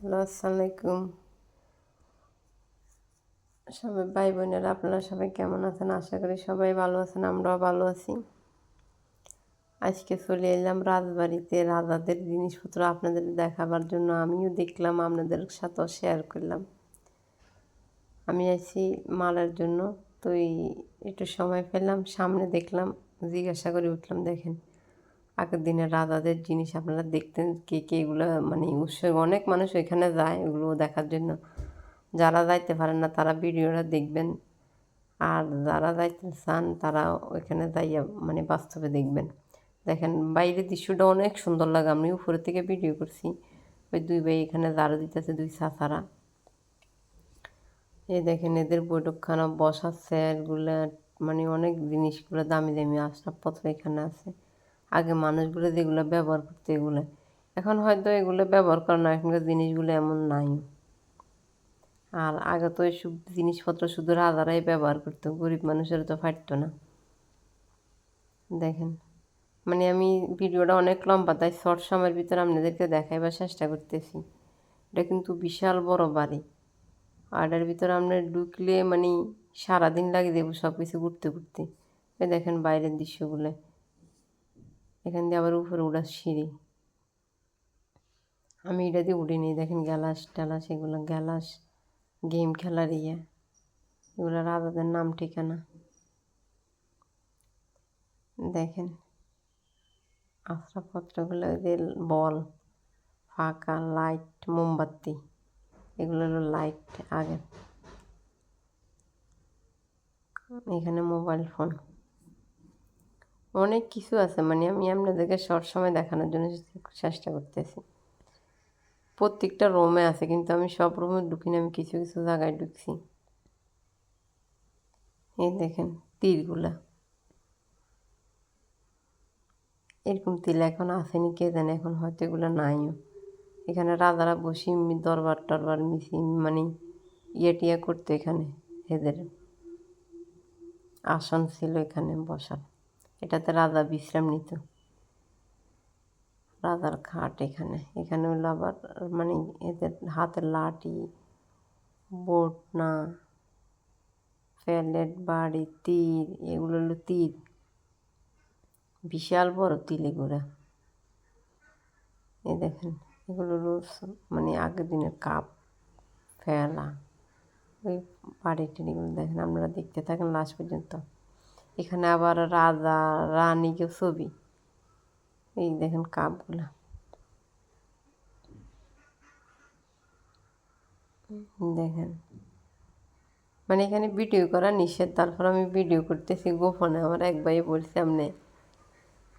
Hello, আসসালামু আলাইকুম। সবাই ভাই বোনেরা, আপনারা সবাই কেমন আছেন? আশা করি সবাই ভালো আছেন, আমরাও ভালো আছি। আজকে চলে এলাম রাজবাড়িতে, রাজাদের জিনিসপত্র আপনাদের দেখাবার জন্য। আমিও দেখলাম, আপনাদের সাথেও শেয়ার করলাম। আমি আছি মালার জন্য, তো একটু সময় পেলাম, সামনে দেখলাম, জিজ্ঞাসা করে উঠলাম। দেখেন, আগের দিনের রাজাদের জিনিস আপনারা দেখতেন কে কে? এগুলো মানে উৎসব, অনেক মানুষ এখানে যায় এগুলো দেখার জন্য। যারা যাইতে পারেন না তারা ভিডিওটা দেখবেন, আর যারা যাইতে চান তারা ওইখানে যাইয়া মানে বাস্তবে দেখবেন। দেখেন, বাইরের দৃশ্যটা অনেক সুন্দর লাগে। আমি উপরে থেকে ভিডিও করছি। ওই দুই ভাই এখানে ঝাড়ু দিতেছে, দুই চাচারা। এই দেখেন, এদের বৈঠকখানা, বসার চেয়ারগুলো, মানে অনেক জিনিসগুলো, দামি দামি আসবাবপত্র এখানে আছে। আগে মানুষগুলো যেগুলো ব্যবহার করতো এগুলো, এখন হয়তো এগুলো ব্যবহার করে না, এখনকার জিনিসগুলো এমন নাই। আর আগে তো এইসব জিনিসপত্র শুধু রাজারাই ব্যবহার করতো, গরিব মানুষেরা তো পারতো না। দেখেন, মানে আমি ভিডিওটা অনেক লম্বা, তাই শর্ট সময়ের ভিতরে আপনাদেরকে দেখাইবার চেষ্টা করতেছি। এটা কিন্তু বিশাল বড় বাড়ি, আর এটার ভিতরে আপনার ঢুকলে মানে সারাদিন লাগে দেবো সব কিছু ঘুরতে ঘুরতে। এই দেখেন বাইরের দৃশ্যগুলো, এখান দিয়ে আবার উপরে উঠার সিঁড়ি। আমি এটা দিয়ে উঠিনি। দেখেন গ্যালাস ট্যালাস, এগুলো গ্যালাস, গেম খেলার এগুলো রাজাদের নাম ঠিকানা। দেখেন আসবাবপত্রগুলো, যে বল, ফাঁকা লাইট, মোমবাতি, এগুলো হলো লাইট আগে। এখানে মোবাইল ফোন, অনেক কিছু আছে। মানে আমি আপনাদেরকে শর্ট সময় দেখানোর জন্য চেষ্টা করতেছি। প্রত্যেকটা রুমে আছে, কিন্তু আমি সব রুমে ঢুকিনি, আমি কিছু কিছু জায়গায় ঢুকছি। এই দেখেন তীরগুলা, এরকম তিল এখন আসেনি কে জানে, এখন হয়তো এগুলো নাইও। এখানে রাজারা বসি দরবার টরবার মিশি মানে টিয়া করতো এখানে। এদের আসন ছিল এখানে বসার, এটাতে রাজা বিশ্রাম নিত। রাজার খাট এখানে, এখানে হলো আবার মানে এদের হাতের লাঠি, বটনা, প্যালেট, বাড়ি, তীর, এগুলো হলো তীর, বিশাল বড় তিল এগুলো। এই দেখেন, এগুলো হলো মানে আগের দিনের কাপ, ফেলা, ওই বাড়ি টিড়িগুলো। দেখেন, আপনারা দেখতে থাকেন লাস্ট পর্যন্ত। এখানে আবার রাজা রানীকে ছবি, এই দেখেন কাপগুলো। দেখেন, মানে এখানে ভিডিও করা নিষেধ, তারপর আমি ভিডিও করতেছি গোপনে। আমার এক ভাই বলছে আপনি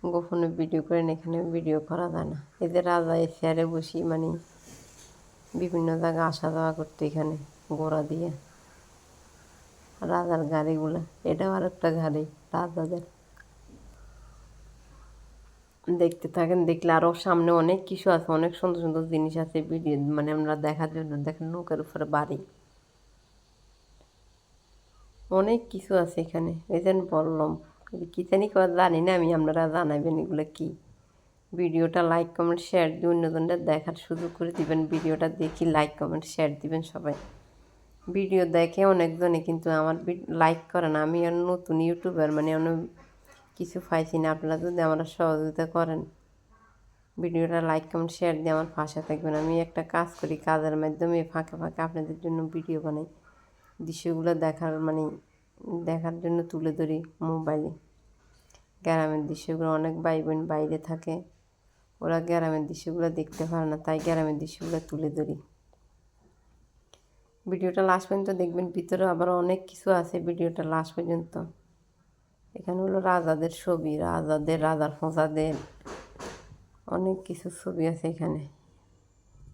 গোপনে ভিডিও করেন, এখানে ভিডিও করা যায় না। এই যে রাজা এই চেয়ারে বসি মানে বিভিন্ন জায়গায় আসা যাওয়া করতে, এখানে ঘোড়া দিয়ে। রাজার গাড়িগুলো, এটাও আর একটা গাড়ি রাজাদের। দেখতে থাকেন, দেখলে আরও সামনে অনেক কিছু আছে, অনেক সুন্দর সুন্দর জিনিস আছে ভিডিও মানে আমরা দেখার জন্য। দেখেন নৌকার উপরে বাড়ি, অনেক কিছু আছে এখানে। এই যেন বললাম, কী জানি জানি না আমি, আপনারা জানাবেন এগুলো কি। ভিডিওটা লাইক কমেন্ট শেয়ার দিয়ে অন্যজনদের দেখার সুযোগ করে দিবেন। ভিডিওটা দেখি লাইক কমেন্ট শেয়ার দিবেন সবাই। ভিডিও দেখে অনেকজনে, কিন্তু আমার লাইক করে না। আমি আর নতুন ইউটিউবার, মানে অন্য কিছু পাইছি না। আপনারা যদি আমরা সহযোগিতা করেন, ভিডিওটা লাইক কমেন্ট শেয়ার দিয়ে আমার পাশে থাকবেন। আমি একটা কাজ করি, কাজের মাধ্যমে ফাঁকে ফাঁকে আপনাদের জন্য ভিডিও বানাই, দৃশ্যগুলো দেখার জন্য তুলে ধরি মোবাইলে। গ্রামের দৃশ্যগুলো, অনেক ভাই বোন বাইরে থাকে, ওরা গ্রামের দৃশ্যগুলো দেখতে পারে না, তাই গ্রামের দৃশ্যগুলো তুলে ধরি। ভিডিওটা লাস্ট পর্যন্ত দেখবেন, ভিতরে আবার অনেক কিছু আছে, ভিডিওটা লাস্ট পর্যন্ত। এখানে হলো রাজাদের ছবি, রাজার ফোঁজাদের অনেক কিছু ছবি আছে এখানে।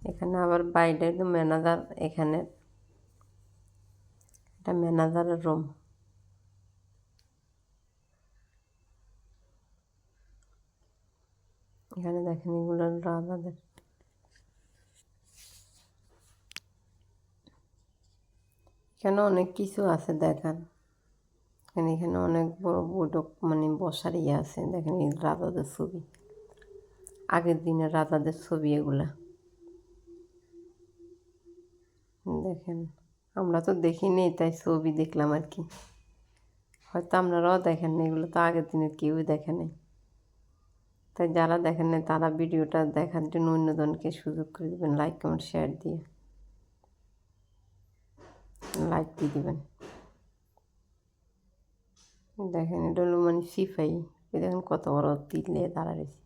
এখানে আবার বাইরে ম্যানেজার, এখানে এটা ম্যানেজারের রুম। এখানে দেখেন এগুলো রাজাদের। এখানে অনেক কিছু আছে দেখার। এখানে অনেক বড় বৈঠক মানে বসার আছে। দেখেন এই রাজাদের ছবি, আগের দিনের রাজাদের ছবি এগুলা। দেখেন, আমরা তো দেখিনি, তাই ছবি দেখলাম আর কি। হয়তো আপনারাও দেখেন না, এগুলো তো আগের দিনের কেউই দেখে নাই। তাই যারা দেখেন না তারা ভিডিওটা দেখার জন্য অন্যজনকে সুযোগ করে দেবেন, লাইক কমেন্ট শেয়ার দিয়ে লাইক দিয়ে দেবেন। দেখেন এটা হলো মানে সিপাই, দেখেন কত বড় তীর নিয়ে দাঁড়া রয়েছে।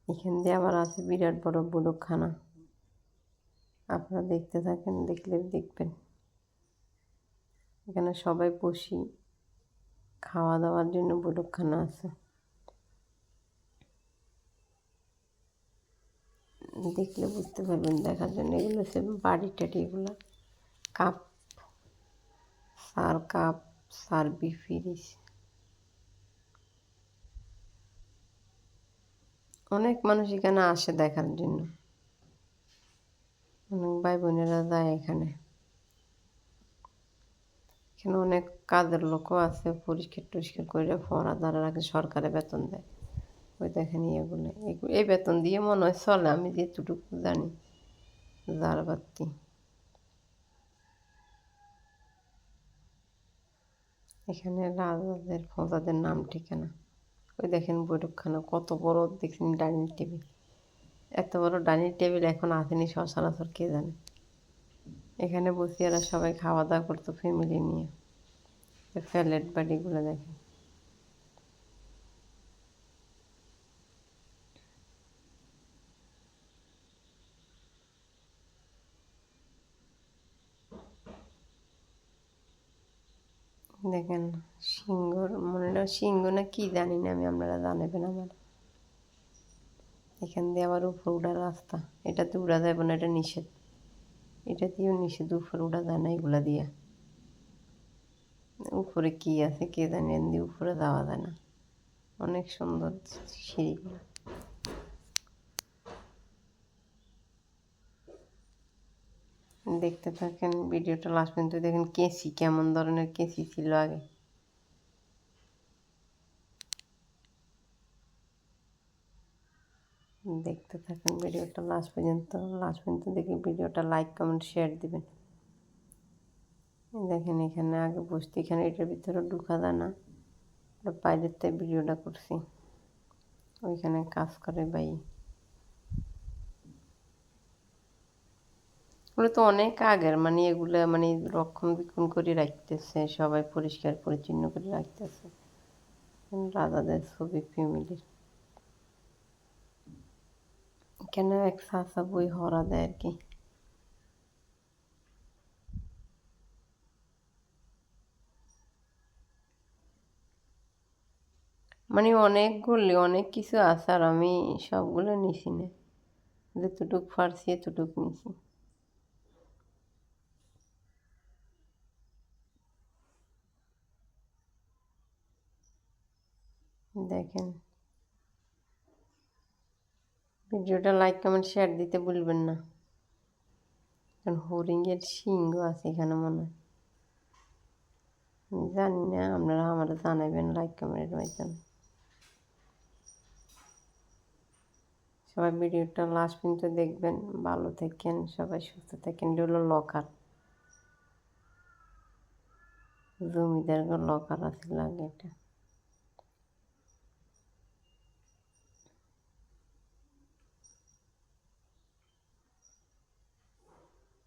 এখান দিয়ে আবার আছে বিরাট বড় বৈঠকখানা, আপনারা দেখতে থাকেন, দেখলে দেখবেন। এখানে সবাই বসি খাওয়া দাওয়ার জন্য বৈঠকখানা আছে, দেখলে বুঝতে পারবেন। দেখার জন্য এগুলো হচ্ছে বাড়ি টাড়ি, এগুলো কাপ, কাপ সার্ভি ফ্রিজ। অনেক মানুষ এখানে আসে দেখার জন্য, অনেক ভাই বোনেরা যায় এখানে। এখানে অনেক কাজের লোকও আছে, পরিষ্কার টরিষ্কার করে ফোয়ারা দ্বারা রাখে, সরকারে বেতন দেয়। ওই দেখেন এগুলো, এই বেতন দিয়ে মনে হয় চলে, আমি যেটুকু জানি। যার বাতি এখানে রাজাদের প্রজাদের নাম ঠিকানা। ওই দেখেন বৈঠকখানা কত বড়, দেখছেন ডাইনিং টেবিল। এত বড় ডাইনিং টেবিল এখন আসেনি সচরাচর, কে জানে। এখানে বসে এরা সবাই খাওয়া দাওয়া করতো ফ্যামিলি নিয়ে। ফ্ল্যাট বাড়িগুলো দেখেন। দেখেন সিংহর, মনে হয় সিংহ না কি জানি না আমি, আপনারা জানাবেন আমার। এখান দিয়ে আবার উপরে উঠার রাস্তা, এটাতে উড়া যাবে না, এটা নিষেধ। এটা দিয়েও নিষেধ, উপরে উঠা যায় না এগুলা দিয়ে। উপরে কি আছে কে জানি, দিয়ে উপরে যাওয়া যায় না। অনেক সুন্দর সিঁড়িগুলো। দেখতে থাকেন ভিডিওটা লাস্ট পর্যন্ত দেখেন। কেঁচি কেমন ধরনের কেঁচি ছিল আগে, দেখতে থাকেন ভিডিওটা লাস্ট পর্যন্ত। লাস্ট পর্যন্ত দেখে ভিডিওটা লাইক কমেন্ট শেয়ার দিবেন। দেখেন এখানে আগে বসতে, এখানে এটার ভিতরে ঢুকা যায় না, বাইরের থেকে ভিডিওটা করছি। ওইখানে কাজ করে ভাই। এগুলো তো অনেক আগের, মানে এগুলো মানে রক্ষণাবেক্ষণ করে রাখতেছে, সবাই পরিষ্কার পরিচ্ছন্ন করে রাখতেছে। রাজাদের ছবি ফ্যামিলির। কেন এক চাচা বই হরা দেয় আর কি। মানে অনেকগুলি, অনেক কিছু আছে, আর আমি সবগুলো নিছি না, যতটুক পারছি এতটুক নিছি। দেখেন ভিডিওটা লাইক কমেন্ট শেয়ার দিতে ভুলবেন না। কারণ হরিণের সিংহ আছে এখানে মনে হয়, জানি না, আপনারা আমার জানাবেন লাইক কমেন্টের মাধ্যমে। সবাই ভিডিওটা লাস্ট পর্যন্ত দেখবেন। ভালো থাকেন সবাই, সুস্থ থাকেন। এটা হলো লকার, জমিদার লকার আছে লাগে এটা।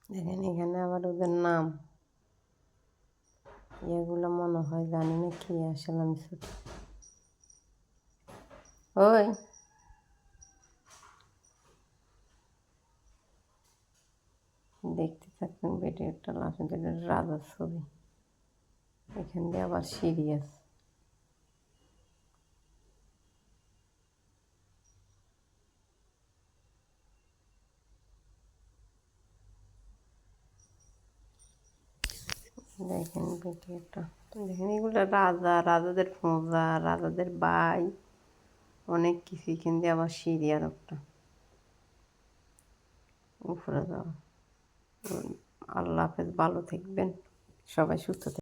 দেখেন এখানে আবার ওদের নাম, এগুলো মনে হয়, জানি না কি আসলে, আমি ছোট। ওই দেখতে থাকবেন ভিডিওটা লাস্ট পর্যন্ত। রাজার ছবি, এখান দিয়ে আবার সিরিয়াস। দেখেন ভিডিওটা, দেখেন এগুলো রাজা, রাজাদের প্রজা, রাজাদের ভাই, অনেক কিছু। এখান দিয়ে আবার সিরিয়ার একটা উপরে যাওয়া। আল্লাহ হাফেজ, ভালো থাকবেন সবাই, সুস্থ থাকবেন।